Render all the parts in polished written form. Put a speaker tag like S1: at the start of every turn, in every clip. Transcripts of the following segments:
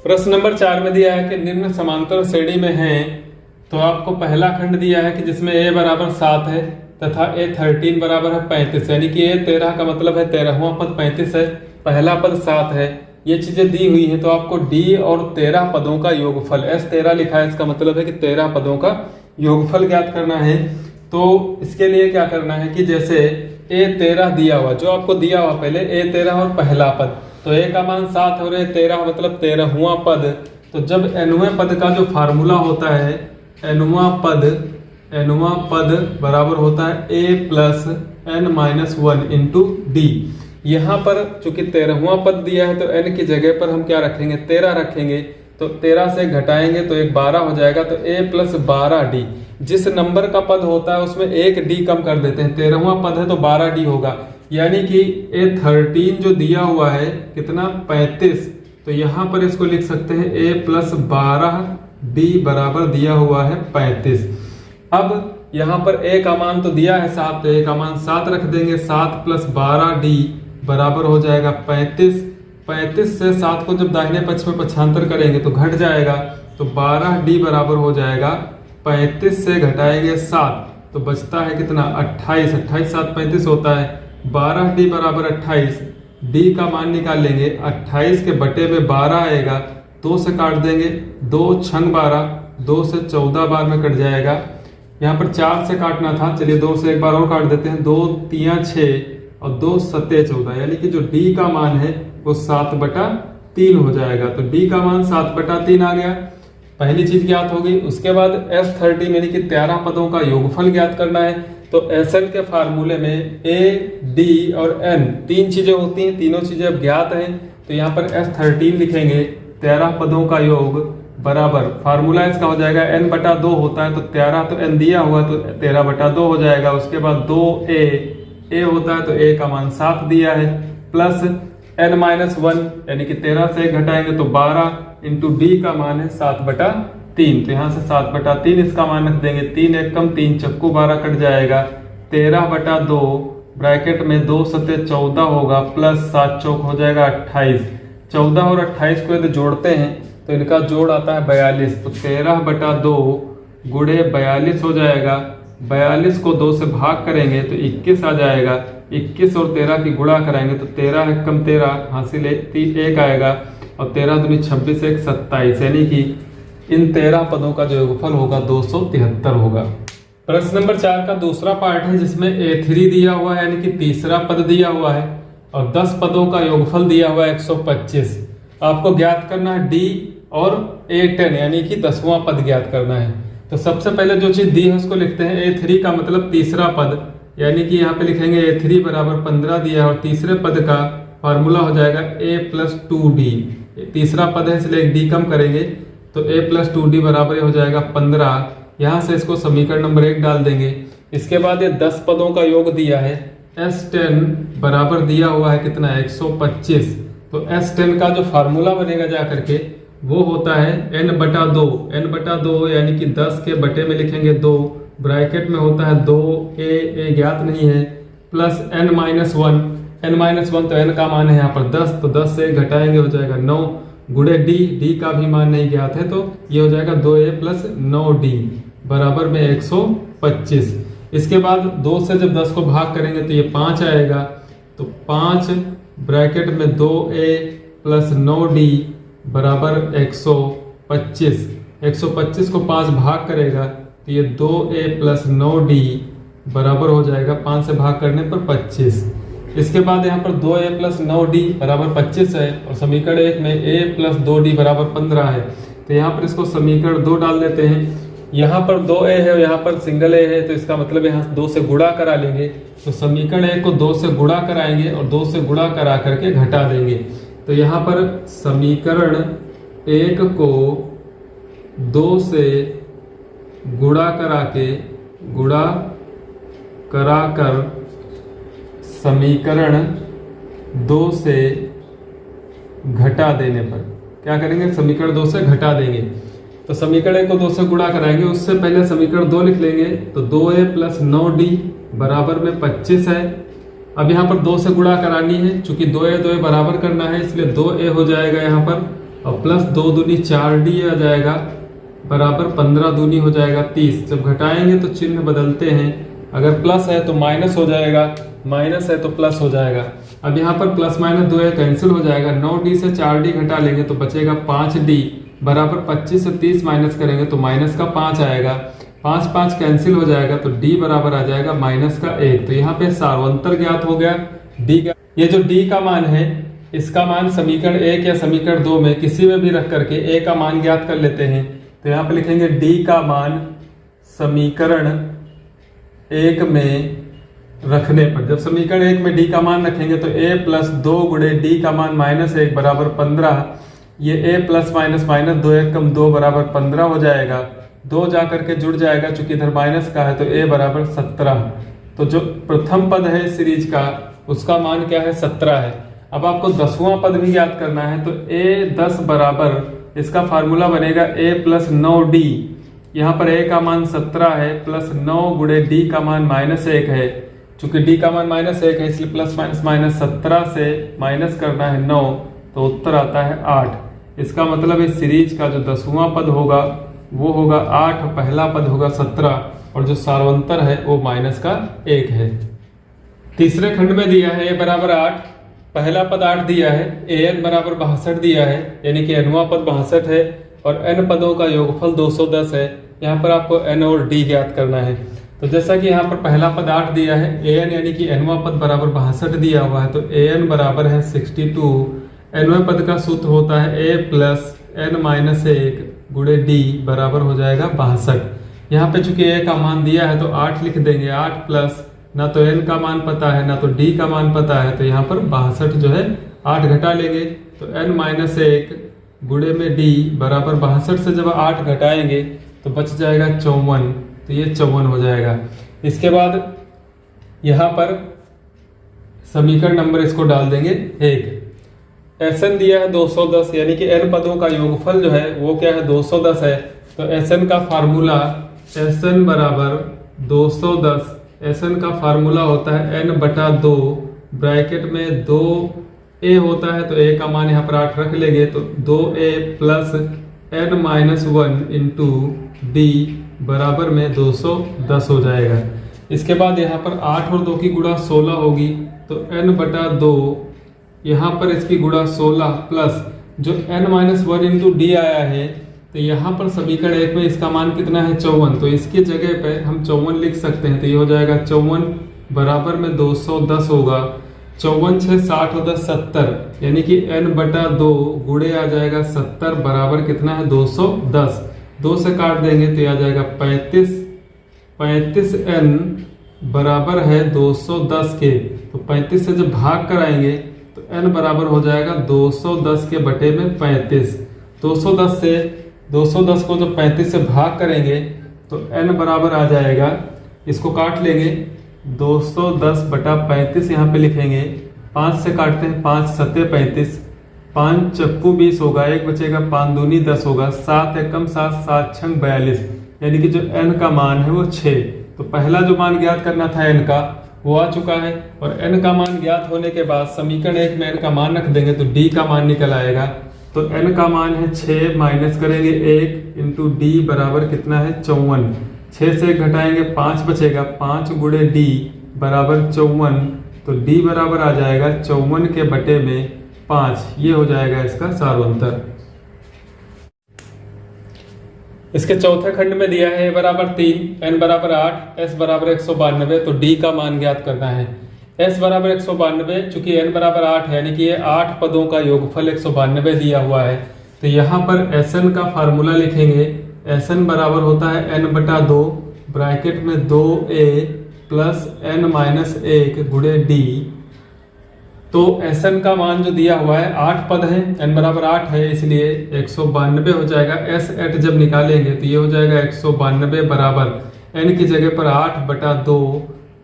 S1: प्रश्न नंबर 4 में दिया है कि निम्न समांतर श्रेणी में है, तो आपको पहला खंड दिया है कि जिसमें a बराबर 7 है तथा a 13 बराबर है 35, यानी कि a 13 का मतलब है 13वां पद 35 है, पहला पद 7 है। ये चीजें दी हुई है तो आपको d और 13 पदों का योगफल, s 13 लिखा है, इसका मतलब है कि 13 पदों का योगफल ज्ञात करना है। तो इसके लिए क्या करना है कि जैसे a 13 दिया हुआ, जो आपको दिया हुआ पहले a 13 और पहला पद, तो a का मान 7 और a 13 मतलब 13वां पद। तो जब nवें पद का जो फार्मूला होता है, nवां पद बराबर होता है a plus n-1 into D. यहाँ पर चूंकि 13वां पद दिया है तो n की जगह पर हम क्या रखेंगे, 13 रखेंगे। तो 13 से घटाएंगे तो एक 12 हो जाएगा, तो a प्लस 12d। जिस नंबर का पद होता है उसमें एक d कम कर देते हैं, 13वां पद है तो 12d होगा, यानी कि a 13 जो दिया हुआ है कितना 35, तो यहाँ पर इसको लिख सकते हैं a प्लस 12d बराबर दिया हुआ है 35। अब यहाँ पर a का मान तो दिया है 7, तो a का मान 7 रख देंगे, 7 प्लस 12d बराबर हो जाएगा 35। 35 से 7 को जब दाहिने पक्ष में पक्षांतर करेंगे तो घट जाएगा, तो 12d बराबर हो जाएगा 35 से घटाएंगे 7 तो बचता है कितना 28, 28 7 35 होता है, 12d बराबर 28। d का मान निकाल लेंगे, 28 के बटे में 12 आएगा, 2 से काट देंगे, 2 छंग 12, 2 से 14 बार में कट जाएगा। यहाँ पर 4 से काटना था, चलिए 2 से एक बार और काट देते हैं, 2 3 6 और 2 7 14, यानी कि जो d का मान है वो 7/3 हो जाएगा। तो d का मान 7/3 आ गया, पहली चीज ज्ञात होगी। उसके बाद S13 यानी कि 13 पदों का योगफल ज्ञात करना है। तो SL के फार्मूले में A, D और N तीन चीजें होती हैं, तीनों चीजें अब ज्ञात हैं। तो यहाँ पर S13 लिखेंगे, 13 पदों का योग बराबर, फार्मूला इसका हो जाएगा n/2 होता है, तो 13 तो n दिया हुआ तो 13/2 हो जाएगा। उसके बाद 2a होता है तो a का मान 7 दिया है, प्लस n-1 यानी कि 13 से घटाएंगे तो 12 इंटू डी का मान है 7/3, तो यहाँ से 7/3 इसका मान रख देंगे, 3 1 कम 3 चक्कू 12 कट जाएगा, 13/2 ब्रैकेट में 2 7 14 होगा, प्लस 7 चौक हो जाएगा 28। 14 और 28 को यदि जोड़ते हैं तो इनका जोड़ आता है 42, तो 13/2 गुणे 42 हो जाएगा। 42 को 2 से भाग करेंगे तो 21 आ जाएगा, 21 और 13 की गुणा कराएंगे तो 13 1 कम 13 हासिल 1 आएगा, और 13 दूनी 26 1 27, यानी कि इन 13 पदों का जो योगफल होगा 273 होगा। प्रश्न नंबर 4 का दूसरा पार्ट है जिसमें A3 दिया हुआ है, यानी कि तीसरा पद दिया हुआ है, और 10 पदों का योगफल दिया हुआ है 125। आपको ज्ञात करना है D और A10 यानी कि 10वां पद ज्ञात करना है। तो सबसे पहले जो चीज दी है उसको लिखते हैं, A3 का मतलब तीसरा पद, यानी कि यहाँ पे लिखेंगे A3 बराबर 15 दिया है, और तीसरे पद का फार्मूला हो जाएगा A प्लस 2D। तीसरा पद है इसलिए एक D कम करेंगे तो A प्लस 2D बराबर हो जाएगा 15। यहाँ से इसको समीकरण नंबर 1 डाल देंगे। इसके बाद ये 10 पदों का योग दिया है, S10 बराबर दिया हुआ है कितना 125। तो S10 का जो फार्मूला बनेगा जा करके वो होता है n/2, n/2 यानी कि 10 के बटे में लिखेंगे 2, ब्रैकेट में होता है 2a ज्ञात नहीं है, प्लस n-1, n-1 तो n का मान है यहाँ पर 10, तो 10 से घटाएंगे हो जाएगा 9, गुणे d का भी मान नहीं ज्ञात है, तो ये हो जाएगा 2a प्लस 9d बराबर में 125। इसके बाद 2 से जब 10 को भाग करेंगे तो ये 5 आएगा, तो 5 ब्रैकेट में 2a प्लस 9d बराबर 125। 125 को 5 भाग करेगा तो ये 2a प्लस 9d बराबर हो जाएगा, 5 से भाग करने पर 25। इसके बाद यहाँ पर 2a प्लस 9d बराबर 25 है, और समीकरण 1 में a प्लस 2d बराबर 15 है। तो यहाँ पर इसको समीकरण 2 डाल देते हैं। यहाँ पर 2a है और यहाँ पर सिंगल a है, तो इसका मतलब यहाँ 2 से गुणा करा लेंगे। तो समीकरण 1 को 2 से गुणा कराएंगे और 2 से गुणा करा करके घटा देंगे। तो यहाँ पर समीकरण 1 को 2 से गुणा कराकर समीकरण 2 से घटा देने पर क्या करेंगे, समीकरण 2 से घटा देंगे। तो समीकरण 1 को 2 से गुणा कराएंगे, उससे पहले समीकरण 2 लिख लेंगे, तो 2a प्लस 9d बराबर में 25 है। अब यहाँ पर 2 से गुणा करानी है, चूंकि 2a बराबर करना है इसलिए 2a हो जाएगा यहाँ पर और प्लस 2 दूनी 4D आ जाएगा बराबर 15 दूनी हो जाएगा 30। जब घटाएंगे तो चिन्ह बदलते हैं, अगर प्लस है तो माइनस हो जाएगा, माइनस है तो प्लस हो जाएगा। अब यहाँ पर प्लस माइनस 2 कैंसिल हो जाएगा, 9D से 4D घटा लेंगे तो बचेगा 5D बराबर 25 से 30 माइनस करेंगे तो माइनस का 5 आएगा, 5 5 कैंसिल हो जाएगा तो D बराबर आ जाएगा माइनस का 1। तो यहाँ पे सार्वंतर ज्ञात हो गया D का। ये जो D का मान है इसका मान समीकरण 1 या समीकरण 2 में किसी में भी रख करके A का मान ज्ञात कर लेते हैं। तो यहाँ पे लिखेंगे D का मान समीकरण 1 में रखने पर, जब समीकरण 1 में D का मान रखेंगे तो A प्लस 2 गुणे D का मान माइनस 1 बराबर 15। ये A प्लस माइनस माइनस 2 1 कम 2 बराबर 15 हो जाएगा, 2 जा करके जुड़ जाएगा, चूंकि इधर माइनस का है तो A बराबर 17। तो जो प्रथम पद है सीरीज का उसका मान क्या है 17 है। अब आपको 10वां पद भी ज्ञात करना है तो A 10 बराबर इसका फार्मूला बनेगा A प्लस 9D। यहाँ पर A का मान 17 है प्लस 9 गुणे D का मान माइनस 1 है, चूंकि D का मान माइनस 1 है इसलिए प्लस माइनस माइनस 17 से माइनस करना है 9 तो उत्तर आता है 8। इसका मतलब इस सीरीज का जो 10वां पद होगा वो होगा 8, पहला पद होगा 17 और जो सार्वंतर है वो माइनस का 1 है। तीसरे खंड में दिया है A बराबर 8, पहला पद 8 दिया है, AN बराबर 62 दिया है, यानी कि nवां पद 62 है और n पदों का योगफल 210 है। यहाँ पर आपको n और d ज्ञात करना है। तो जैसा कि यहाँ पर पहला पद 8 दिया है, an यानी कि nवां पद बराबर 62 दिया हुआ है तो an बराबर है 62। nवें पद का सूत्र होता है a प्लस n माइनस 1 गुणे d बराबर हो जाएगा 62। यहाँ पे चूंकि a का मान दिया है तो 8 लिख देंगे, 8 प्लस ना तो n का मान पता है ना तो d का मान पता है तो यहाँ पर 62 जो है 8 घटा लेंगे तो n माइनस 1 गुणे में d बराबर 62 से जब 8 घटाएंगे तो बच जाएगा 54, तो ये 54 हो जाएगा। इसके बाद यहाँ पर समीकरण नंबर इसको डाल देंगे 1। Sn दिया है 210 यानी कि n पदों का योगफल जो है वो क्या है 210 है। तो Sn का फार्मूला Sn बराबर 210, Sn का फार्मूला होता है n बटा 2 ब्रैकेट में 2a होता है तो a का मान यहाँ पर 8 रख लेंगे तो 2a plus n minus 1 into d बराबर में 210 हो जाएगा। इसके बाद यहाँ पर 8 और 2 की गुणा 16 होगी तो n बटा 2 यहाँ पर इसकी गुणा 16 प्लस जो n माइनस 1 इंटू डी आया है तो यहाँ पर समीकरण 1 में इसका मान कितना है 54, तो इसकी जगह पे हम 54 लिख सकते हैं। तो ये हो जाएगा 54 बराबर में 210 होगा, 54 6 60 और 10 70 यानी कि n बटा 2 गुणे आ जाएगा 70 बराबर कितना है 210। 2 से काट देंगे तो आ जाएगा 35, 35n बराबर है 210 के, तो 35 से जब भाग कराएंगे तो n बराबर हो जाएगा 210 के बटे में 35। 210 को जब 35 से भाग करेंगे तो n बराबर आ जाएगा, इसको काट लेंगे 210 बटा 35 यहाँ पे लिखेंगे, 5 से काटते हैं 5 सत्ते 35, 5 चक्कू 20 होगा, 1 बचेगा 5 दूनी 10 होगा, 7 एकम 7 7 छंग 42 यानी कि जो n का मान है वो 6। तो पहला जो मान ज्ञात करना था n का वो आ चुका है और n का मान ज्ञात होने के बाद समीकरण 1 में n का मान रख देंगे तो d का मान निकल आएगा। तो n का मान है 6 माइनस करेंगे 1 इंटू डी बराबर कितना है 54, 6 से 1 घटाएंगे 5 बचेगा, 5 गुणे d बराबर 54, तो d बराबर आ जाएगा 54 के बटे में 5। ये हो जाएगा इसका सार्वंतर। इसके चौथे खंड में दिया है a बराबर 3, n बराबर 8, s बराबर 192, तो d का मान ज्ञात करना है। s बराबर 192 चूंकि n बराबर 8 है यानी कि ये 8 पदों का योगफल 192 दिया हुआ है। तो यहाँ पर Sn का फार्मूला लिखेंगे, Sn बराबर होता है n बटा 2 ब्रैकेट में 2a प्लस n माइनस 1 गुणे d। तो Sn का मान जो दिया हुआ है 8 पद है, n बराबर 8 है इसलिए 192 हो जाएगा। S8 जब निकालेंगे तो ये हो जाएगा 192 बराबर n की जगह पर 8 बटा 2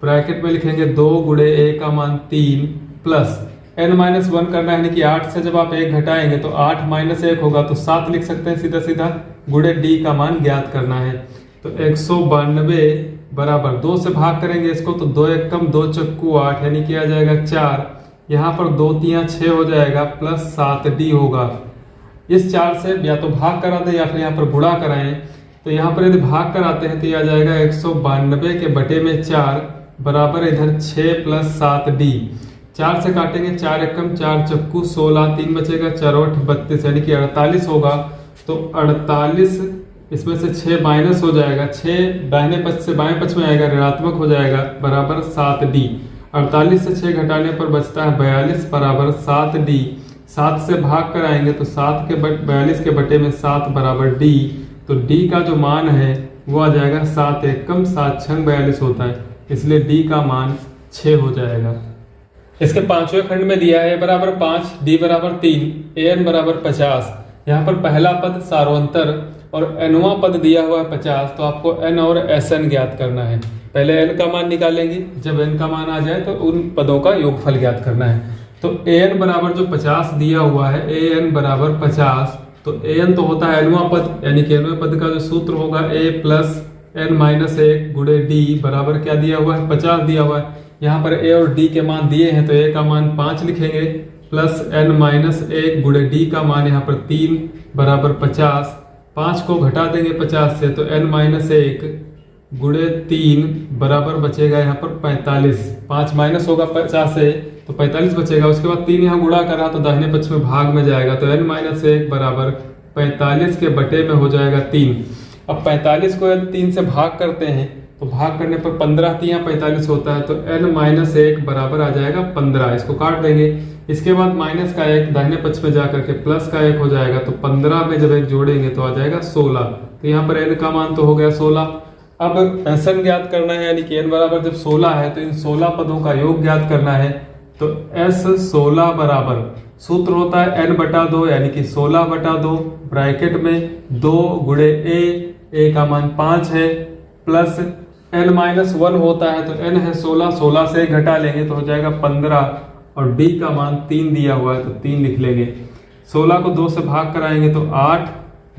S1: ब्रैकेट में लिखेंगे 2 गुणे a का मान 3 प्लस n माइनस 1 करना है यानी कि 8 से जब आप 1 घटाएंगे तो 8 माइनस 1 होगा तो 7 लिख सकते हैं सीधा सीधा, गुणे d का मान ज्ञात करना है। तो 192 बराबर 2 से भाग करेंगे इसको तो 2 एकम 2 चक्कू 8 यानी कि आ जाएगा 4, यहाँ पर 2 तियां 6 हो जाएगा प्लस 7d होगा। इस 4 से या तो भाग करा दें या फिर यहाँ पर गुणा कराएं। तो यहाँ पर यदि भाग कराते हैं तो यह आ जाएगा 192 के बटे में 4 बराबर इधर 6 + 7d। 4 से काटेंगे 4 एकम 4 चक्कू 16, 3 बचेगा 4 8 32 यानी कि 48 होगा। तो 48 इसमें से 6 माइनस हो जाएगा, 6 दाहिने पक्ष से बाएं पक्ष में आएगा, ऋणात्मक हो जाएगा बराबर 7d। 48 से 6 घटाने पर बचता है 42 बराबर 7d। 7 से भाग कराएंगे तो 7 के 42 के बटे में 7 बराबर d। तो d का जो मान है वो आ जाएगा 7 एकम 7 छंग 42 होता है, इसलिए d का मान 6 हो जाएगा। इसके पांचवें खंड में दिया है बराबर 5, d बराबर 3, an बराबर 50। यहाँ पर पहला पद सार्वंतर और nवां पद दिया हुआ है 50, तो आपको n और sn ज्ञात करना है। पहले n का मान निकालेंगे, जब n का मान आ जाए तो उन पदों का योगफल ज्ञात करना है। तो an बराबर जो 50 दिया हुआ है, an बराबर 50, तो an तो होता है nवां पद, यानी कि nवें पद का जो सूत्र होगा a + n-1 गुणे d बराबर क्या दिया हुआ है 50 दिया हुआ है। यहाँ पर a और d के मान दिए हैं तो a का मान 5 लिखेंगे प्लस n-1 गुणे d का मान यहाँ पर 3 बराबर 50। 5 को घटा देंगे 50 से तो n-1 गुणे 3 बराबर बचेगा यहाँ पर 45। 5 माइनस होगा 50 से तो 45 बचेगा। उसके बाद 3 यहाँ गुणा करा तो दाहिने पक्ष में भाग में जाएगा, तो n-1 बराबर 45 के बटे में हो जाएगा 3। अब 45 को 3 से भाग करते हैं तो भाग करने पर 15 3 45 होता है, तो n-1 बराबर आ जाएगा 15। इसको काट देंगे। इसके बाद माइनस का 1 दाहिने पक्ष में जाकर के प्लस का 1 हो जाएगा, तो 15 में जब 1 जोड़ेंगे तो आ जाएगा 16। तो यहाँ पर n का मान तो हो गया 16। अब sn ज्ञात करना है, यानी कि n बराबर जब 16 है तो इन 16 पदों का योग ज्ञात करना है। तो s 16 बराबर सूत्र होता है n/2 यानी कि 16/2 ब्रैकेट में 2 गुणे a का मान 5 है प्लस n-1 होता है, तो n है 16, 16 से घटा लेंगे तो हो जाएगा 15 और d का मान 3 दिया हुआ है तो 3 लिख लेंगे। 16 को 2 से भाग कराएंगे तो 8,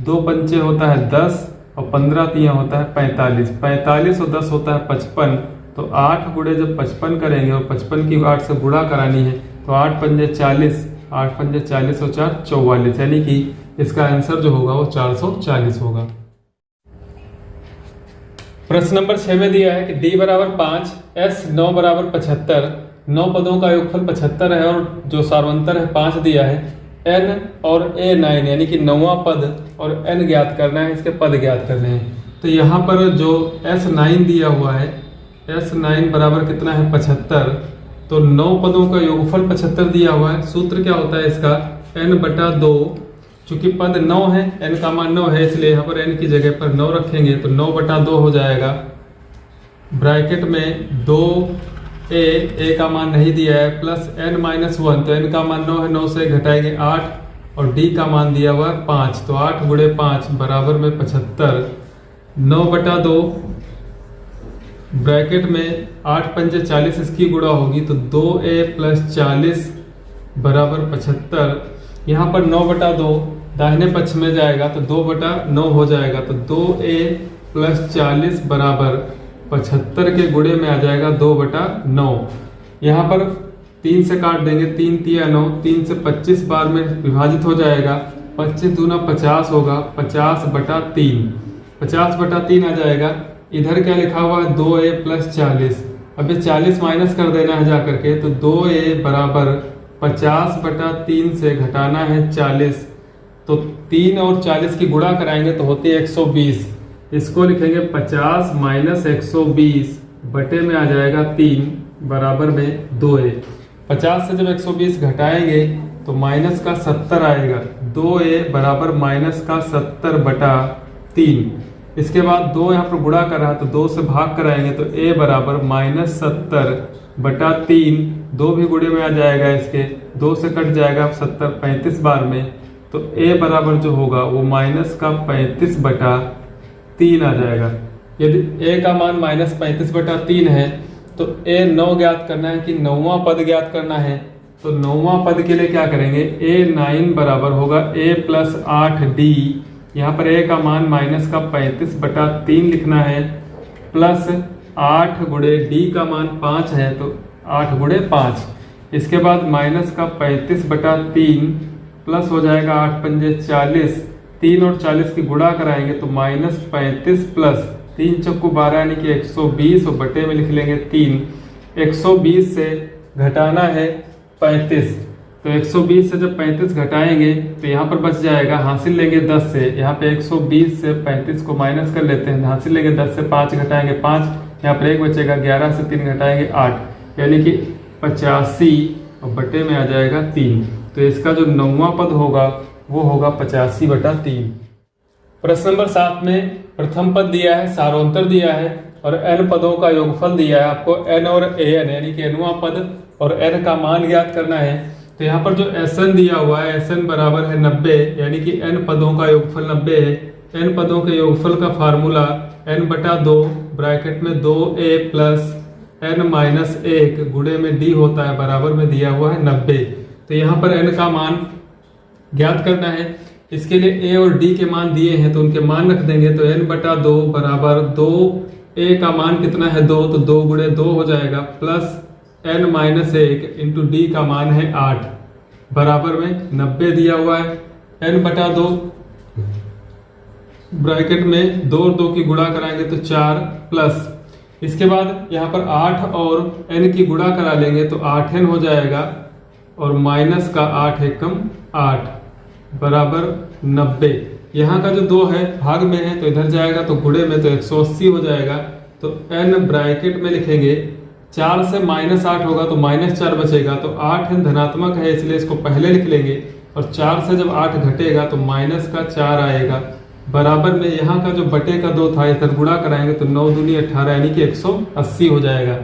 S1: 2 पंचे होता है 10 और 15 3 होता है 45। 45 और 10 होता है 55, तो 8 गुणे जब 55 करेंगे और 55 की 8 से गुणा करानी है तो 8 पंजे 40, 8 पंजे 40 और 4 44, यानी कि इसका आंसर जो होगा वो 440 होगा। प्रश्न नंबर 6 में दिया है कि d बराबर 5, s 9 बराबर 75। 9 पदों का योगफल 75 है और जो सार्वंतर है 5 दिया है। n और a 9 यानी कि 9वां पद और n ज्ञात करना है, इसके पद ज्ञात करने हैं। तो यहाँ पर जो s 9 दिया हुआ है, s 9 बराबर कितना है 75, तो 9 पदों का योगफल 75 दिया हुआ है। सूत्र क्या होता है इसका n/2, चूंकि पद 9 है, n का मान 9 है, इसलिए यहाँ पर n की जगह पर 9 रखेंगे तो 9/2 हो जाएगा। ब्रैकेट में 2a का मान नहीं दिया है प्लस n-1, तो n का मान 9 है, 9 से घटाएंगे 8 और d का मान दिया हुआ है 5, तो 8 गुणे 5 बराबर में 75। 9/2 ब्रैकेट में 8 पंजे 40 इसकी गुणा होगी तो 2a + 40 बराबर 75। यहाँ पर 9/2 दाहिने पक्ष में जाएगा तो 2/9 हो जाएगा, तो 2a + 40 बराबर 75 के गुणे में आ जाएगा 2/9। यहाँ पर 3 से काट देंगे, 3 3 9, 3 से 25 बार में विभाजित हो जाएगा, 25 दूना 50 होगा, 50/3, 50/3 आ जाएगा। इधर क्या लिखा हुआ है 2a + 40, अब ये 40 माइनस कर देना है जा करके, तो 2a बराबर 50/3 से घटाना है 40, तो 3 और 40 की गुणा कराएंगे तो होती है 120। इसको लिखेंगे 50 - 120 बटे में आ जाएगा 3 बराबर में 2a। 50 से जब 120 घटाएंगे तो माइनस का 70 आएगा, 2a बराबर माइनस का 70/3। इसके बाद 2 यहाँ पर गुणा कर रहा है तो 2 से भाग कराएंगे तो a बराबर -70/3, 2 भी गुणे में आ जाएगा, इसके 2 से कट जाएगा 70 35 बार में, तो a बराबर जो होगा वो -35/3 आ जाएगा। यदि a का मान -35/3 है तो a 9 ज्ञात करना है कि 9वां पद ज्ञात करना है। तो 9वां पद के लिए क्या करेंगे, a9 बराबर होगा a + 8d, यहाँ पर a का मान -35/3 लिखना है, प्लस 8 गुणे d का मान 5 है तो 8 गुणे 5। इसके बाद -35/3 प्लस हो जाएगा 8 पंजे 40, 3 और 40 की गुणा कराएंगे तो -35 प्लस 3 चक्कू 12 यानी कि 120 और बटे में लिख लेंगे 3। 120 से घटाना है 35, तो 120 से जब 35 घटाएंगे तो यहाँ पर बच जाएगा, हासिल लेंगे 10 से, यहाँ पे 120 से 35 को माइनस कर लेते हैं, हासिल लेंगे 10 से 5 घटाएंगे 5, यहाँ पर 1 बचेगा, 11 से 3 घटाएंगे 8 यानी कि 85 और बटे में आ जाएगा 3। तो इसका जो 9वां पद होगा वो होगा 85/3। प्रश्न नंबर 7 में प्रथम पद दिया है, सारोत्तर दिया है और n पदों का योगफल दिया है। आपको n और an यानी कि nवां पद और n का मान ज्ञात करना है। तो यहाँ पर जो Sn दिया हुआ है, Sn बराबर है 90 यानी कि n पदों का योगफल 90 है। n पदों के योगफल का फार्मूला n/2 ब्रैकेट में 2a प्लस n-1 गुणे में d होता है, बराबर में दिया हुआ है 90। तो यहाँ पर n का मान ज्ञात करना है। इसके लिए a और d के मान दिए हैं तो उनके मान रख देंगे। तो n/2 बराबर 2, a का मान कितना है 2, तो 2 गुणे 2 हो जाएगा, प्लस n-1 इंटू d का मान है 8, बराबर में 90 दिया हुआ है। n/2 ब्रैकेट में 2 और 2 की गुणा कराएंगे तो 4, प्लस इसके बाद यहाँ पर 8 और n की गुणा करा लेंगे तो 8n हो जाएगा और माइनस का 8 एकम 8 बराबर 90। यहाँ का जो 2 है भाग में है तो इधर जाएगा तो गुणे में तो 180 हो जाएगा। तो n ब्रैकेट में लिखेंगे, 4 से -8 होगा तो -4 बचेगा, तो 8n धनात्मक है इसलिए इसको पहले लिख लेंगे और 4 से जब 8 घटेगा तो -4 आएगा, बराबर में यहाँ का जो बटे का 2 था इधर गुणा कराएंगे तो 9 दूनी 18 यानी कि 180 हो जाएगा।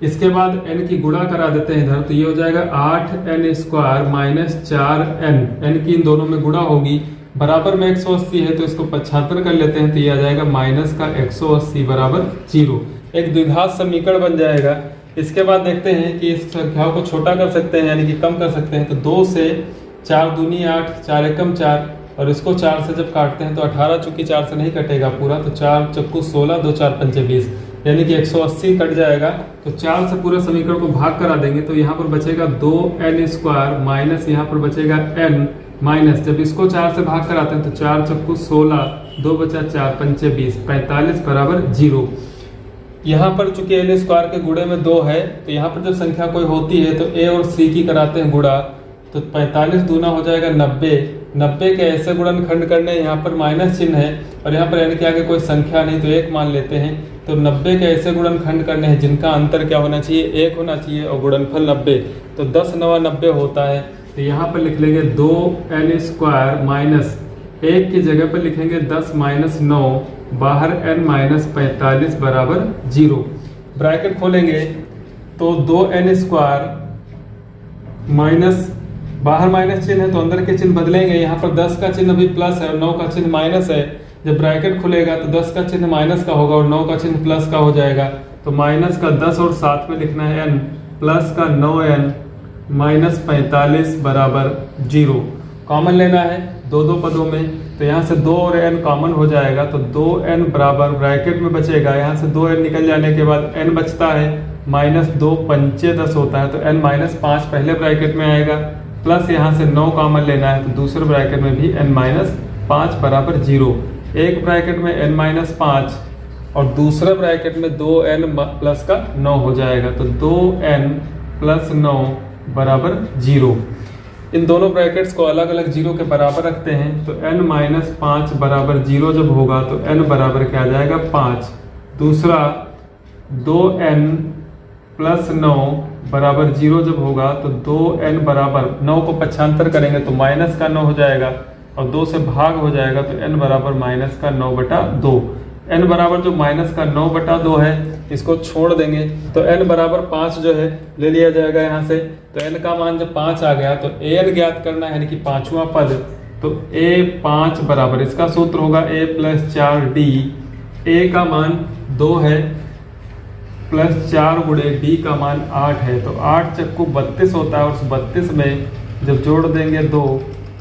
S1: इसके बाद n की गुणा करा देते हैं इधर, तो ये हो जाएगा 8n² - 4n, n की इन दोनों में गुणा होगी, बराबर में 180 है तो इसको 75 कर लेते हैं तो ये आ जाएगा -180 बराबर 0। एक द्विघात समीकरण बन जाएगा। इसके बाद देखते हैं कि इस संख्या को छोटा कर सकते हैं यानी कि कम कर सकते हैं। तो 2 से 4 दूनी 8, 4 एकम 4 और इसको 4 से जब काटते हैं तो 18 चूंकि 4 से नहीं कटेगा पूरा, तो 4 चक्कू 16, 2 4 पंचे 20 यानी कि 180 कट जाएगा। तो 4 से पूरे समीकरण को भाग करा देंगे तो यहाँ पर बचेगा 2n² माइनस यहाँ पर बचेगा n माइनस, जब इसको 4 से भाग कराते हैं तो 4 चक्कू 16, 2 बचा 4 पंचे 20, 45 बराबर 0। यहाँ पर चूंकि n² के गुणे में 2 है तो यहाँ पर जब संख्या कोई होती है तो a और c की कराते हैं गुणा, तो 45 दूना हो जाएगा 90। 90 के ऐसे गुणनखंड करने, यहाँ पर माइनस चिन्ह है और यहाँ पर n के आगे कोई संख्या नहीं तो 1 मान लेते हैं। तो 90 के ऐसे गुणनखंड करने हैं जिनका अंतर क्या होना चाहिए, 1 होना चाहिए और गुणनफल 90, तो 10 9 90 होता है। तो यहाँ पर लिख लेंगे 2n² माइनस 1 की जगह पर लिखेंगे 10 - 9, बाहर n-45 बराबर 0। ब्रैकेट खोलेंगे तो 2n² माइनस, बाहर माइनस चिन्ह है तो अंदर के चिन्ह बदलेंगे। यहाँ पर 10 का चिन्ह अभी प्लस है और 9 का चिन्ह माइनस है। जब ब्रैकेट खुलेगा तो 10 का चिन्ह माइनस का होगा और 9 का चिन्ह प्लस का हो जाएगा। तो माइनस का 10 और साथ में लिखना है n, प्लस का 9n -45 बराबर 0। कॉमन लेना है दो पदों में, तो यहाँ से 2 और n कॉमन हो जाएगा तो 2n बराबर ब्रैकेट में बचेगा, यहाँ से 2n निकल जाने के बाद n बचता है -2 पंचे 10 होता है तो n -5 पहले ब्रैकेट में आएगा, प्लस यहाँ से 9 कॉमन लेना है तो दूसरे ब्रैकेट में भी n-5 बराबर 0। एक ब्रैकेट में n-5 और दूसरे ब्रैकेट में 2n प्लस का 9 हो जाएगा तो 2n + 9 बराबर 0। इन दोनों ब्रैकेट्स को अलग अलग 0 के बराबर रखते हैं तो n-5 बराबर 0 जब होगा तो n बराबर क्या आ जाएगा 5। दूसरा 2n + 9 बराबर 0 जब होगा तो 2n बराबर 9 को पक्षांतर करेंगे तो माइनस का 9 हो जाएगा और 2 से भाग हो जाएगा तो n बराबर -9/2। n बराबर जो -9/2 है इसको छोड़ देंगे तो n बराबर 5 जो है ले लिया जाएगा यहाँ से। तो n का मान जब 5 आ गया तो an ज्ञात करना है यानी कि 5वां पद। तो a5 बराबर, इसका सूत्र होगा a + 4d। a का मान 2 है प्लस 4 गुणे d का मान 8 है तो 8 चक्कू 32 होता है और उस 32 में जब जोड़ देंगे 2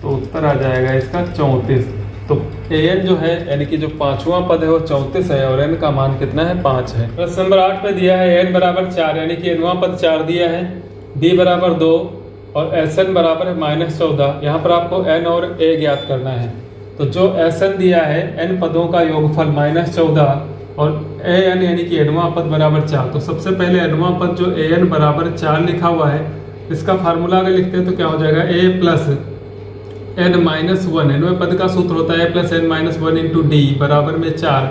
S1: तो उत्तर आ जाएगा इसका 34। तो an जो है यानी कि जो 5वां पद है वो 34 है और n का मान कितना है 5 है। प्रश्न नंबर 8 पे दिया है n बराबर 4 यानी कि nवां पद 4 दिया है, d बराबर 2, और एस एन बराबर है -14। यहाँ पर आपको एन और ए ज्ञात करना है। तो जो एस एन दिया है एन पदों का योगफल -14 और ए एन यानी कि एनवां पद बराबर 4। तो सबसे पहले एनवां पद जो ए एन बराबर 4 लिखा हुआ है, इसका फार्मूला अगर लिखते हैं तो क्या हो जाएगा, ए प्लस एन माइनस 1। एनवें पद का सूत्र होता है plus n minus 1 into d बराबर में 4।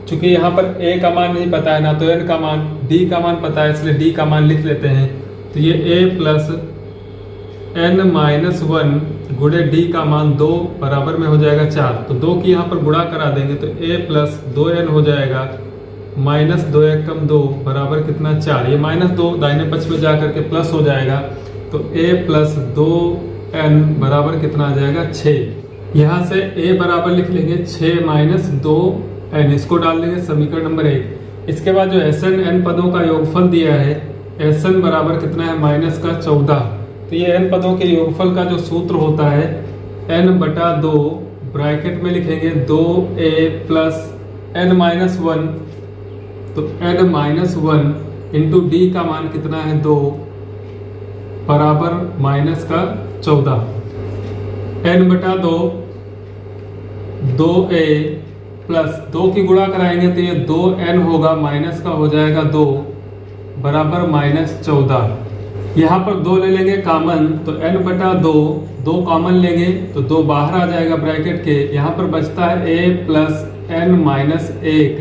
S1: चूंकि यहाँ पर ए का मान नहीं पता है, ना तो एन का मान, डी का मान पता है, इसलिए डी का मान लिख लेते हैं। तो ये ए प्लस एन माइनस 1 गुणे डी का मान 2 बराबर में हो जाएगा 4। तो 2 की यहाँ पर गुणा करा देंगे तो ए प्लस 2n हो जाएगा माइनस 2 1 कम 2 बराबर कितना 4। ये -2 दाहिने पक्ष में जा करके प्लस हो जाएगा। तो a प्लस 2n बराबर कितना आ जाएगा 6। यहाँ से a बराबर लिख लेंगे 6 माइनस 2n, इसको डाल देंगे समीकरण नंबर 1। इसके बाद जो एस एन एन पदों का योगफल दिया है, एस एन बराबर कितना है -14। तो ये n पदों के योगफल का जो सूत्र होता है n/2 ब्रैकेट में लिखेंगे 2a प्लस n माइनस 1। तो n माइनस 1 इंटू डी का मान कितना है 2 बराबर -14। n/2 2a प्लस 2 की गुणा कराएंगे तो ये 2n होगा, माइनस का हो जाएगा 2 बराबर -14। यहाँ पर 2 ले लेंगे कामन, तो n/2 2 कॉमन लेंगे तो 2 बाहर आ जाएगा ब्रैकेट के। यहाँ पर बचता है a प्लस n माइनस 1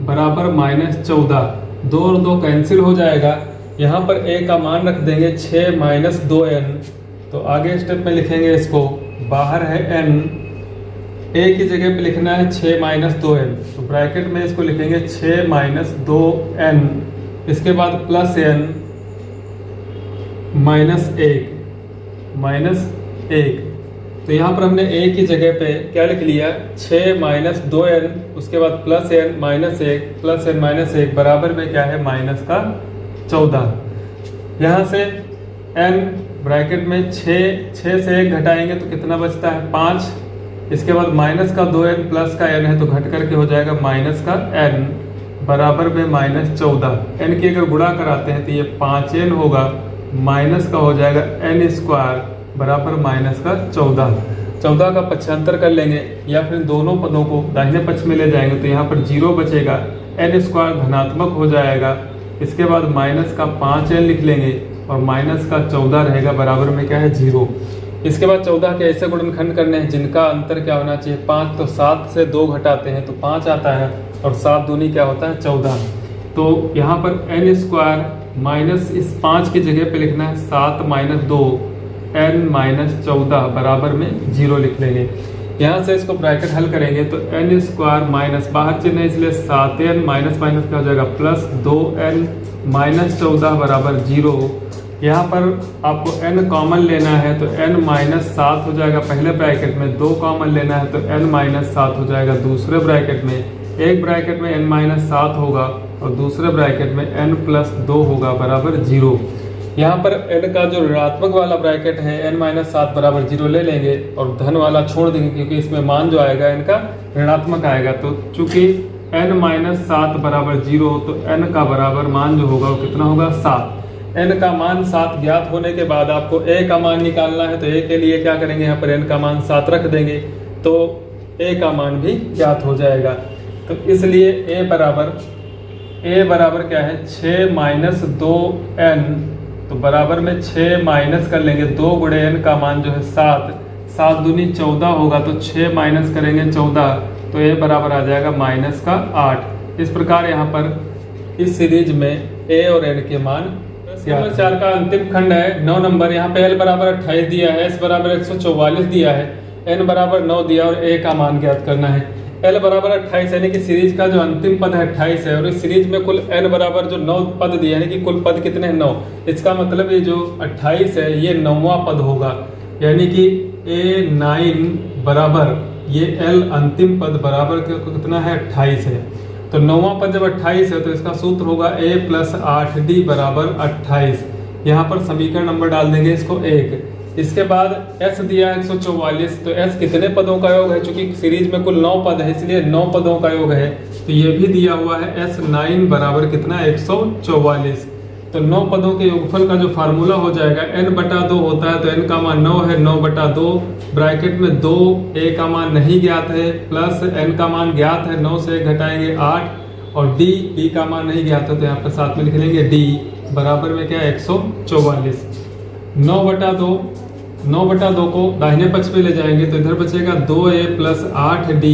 S1: बराबर -14। 2 और 2 कैंसिल हो जाएगा। यहाँ पर a का मान रख देंगे 6 माइनस 2n। तो आगे स्टेप में लिखेंगे इसको, बाहर है n, a की जगह पे लिखना है 6 माइनस 2n। तो ब्रैकेट में इसको लिखेंगे 6 माइनस 2n, इसके बाद प्लस n माइनस 1। तो यहाँ पर हमने a की जगह पे क्या लिख लिया, 6 माइनस 2n, उसके बाद plus n minus 1 plus n minus 1 बराबर में क्या है -14। यहाँ से n ब्रैकेट में 6 से 1 घटाएंगे तो कितना बचता है 5। इसके बाद माइनस का 2n प्लस का n है तो घट करके हो जाएगा माइनस का n बराबर में -14। n की अगर गुणा कराते हैं तो ये 5n होगा, माइनस का हो जाएगा n स्क्वायर बराबर -14। 14 का पक्षांतर कर लेंगे या फिर दोनों पदों को दाहिने पक्ष में ले जाएंगे तो यहाँ पर 0 बचेगा, n स्क्वायर धनात्मक हो जाएगा। इसके बाद माइनस का 5n लिख लेंगे और माइनस का 14 रहेगा बराबर में क्या है 0। इसके बाद 14 के ऐसे गुणनखंड करने हैं जिनका अंतर क्या होना चाहिए 5। तो 7 से 2 घटाते हैं तो 5 आता है और 7 दूनी क्या होता है 14। तो यहाँ पर n स्क्वायर माइनस इस 5 की जगह पे लिखना है 7 माइनस 2 n माइनस 14 बराबर में 0 लिख लेंगे। यहाँ से इसको ब्रैकेट हल करेंगे तो n स्क्वायर माइनस बाहर चिन्ह है इसलिए 7n माइनस माइनस क्या हो जाएगा प्लस 2n माइनस 14 बराबर 0। यहाँ पर आपको n कॉमन लेना है तो n माइनस 7 हो जाएगा पहले ब्रैकेट में, 2 कॉमन लेना है तो n माइनस 7 हो जाएगा दूसरे ब्रैकेट में। एक ब्रैकेट में n माइनस 7 होगा और दूसरे ब्रैकेट में n प्लस 2 होगा बराबर 0। यहाँ पर n का जो ऋणात्मक वाला ब्रैकेट है n माइनस 7 बराबर 0 ले लेंगे और धन वाला छोड़ देंगे क्योंकि इसमें मान जो आएगा n का ऋणात्मक आएगा। तो चूंकि n माइनस 7 बराबर 0 तो n का बराबर मान जो होगा वो कितना होगा 7। n का मान 7 ज्ञात होने के बाद आपको a का मान निकालना है तो a के लिए क्या करेंगे, यहाँ पर n का मान 7 रख देंगे तो a का मान भी ज्ञात हो जाएगा। तो इसलिए a बराबर क्या है 6 माइनस 2n, तो बराबर में 6 माइनस कर लेंगे 2 गुणे n का मान जो है 7, 7 दूनी 14 होगा तो 6 माइनस करेंगे 14 तो a बराबर आ जाएगा -8। इस प्रकार यहाँ पर इस सीरीज में a और n के मान 4 का अंतिम खंड है 9 नंबर। यहाँ पे l बराबर 28 दिया है, s बराबर 144 दिया है, n बराबर 9 दिया और a का मान ज्ञात करना है। l बराबर 28 यानी कि सीरीज का जो अंतिम पद है 28 है और इस सीरीज में कुल n बराबर जो 9 पद दिए यानी कि कुल पद कितने हैं 9। इसका मतलब ये जो 28 है ये 9वां पद होगा, यानी कि a9 बराबर ये l अंतिम पद बराबर कितना है 28 है। तो 9वां पद जब 28 है तो इसका सूत्र होगा a प्लस 8d बराबर 28। यहाँ पर समीकरण नंबर डाल देंगे इसको 1। इसके बाद s दिया है 144, तो s कितने पदों का योग है, चूंकि सीरीज में कुल 9 पद है इसलिए 9 पदों का योग है। तो ये भी दिया हुआ है s9 बराबर कितना 144। तो 9 पदों के योगफल का जो फार्मूला हो जाएगा n/2 होता है, तो n का मान 9 है, 9/2 ब्रैकेट में 2 a का मान नहीं ज्ञात है प्लस n का मान ज्ञात है, 9 से 1 घटाएंगे 8 और b का मान नहीं ज्ञात है, तो यहाँ पर साथ में लिख लेंगे d बराबर में क्या है 144। 9/2 को दाहिने पक्ष पे ले जाएंगे तो इधर बचेगा 2a + 8d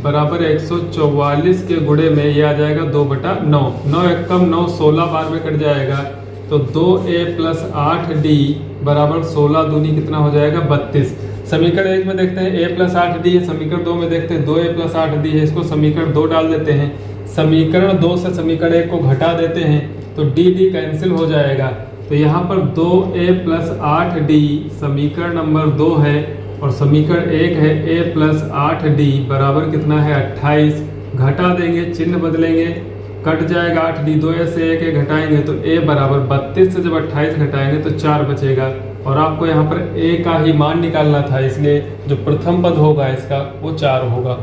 S1: बराबर 144 के गुणे में ये आ जाएगा 2/9। 9 एकम 9 16 बार में कट जाएगा, तो 2a + 8d बराबर 16 दूनी कितना हो जाएगा 32। समीकरण 1 में देखते हैं a + 8d है, समीकरण 2 में देखते हैं 2a + 8d है, इसको समीकरण 2 डाल देते हैं। समीकरण 2 से समीकरण 1 को घटा देते हैं तो d कैंसिल हो जाएगा, तो यहाँ पर 2a + 8d समीकरण नंबर 2 है और समीकरण 1 है a + 8d बराबर कितना है 28। घटा देंगे, चिन्ह बदलेंगे, कट जाएगा 8d, 2a से 1 घटाएंगे तो a बराबर 32 से जब 28 घटाएंगे तो 4 बचेगा। और आपको यहाँ पर a का ही मान निकालना था, इसलिए जो प्रथम पद होगा इसका वो 4 होगा।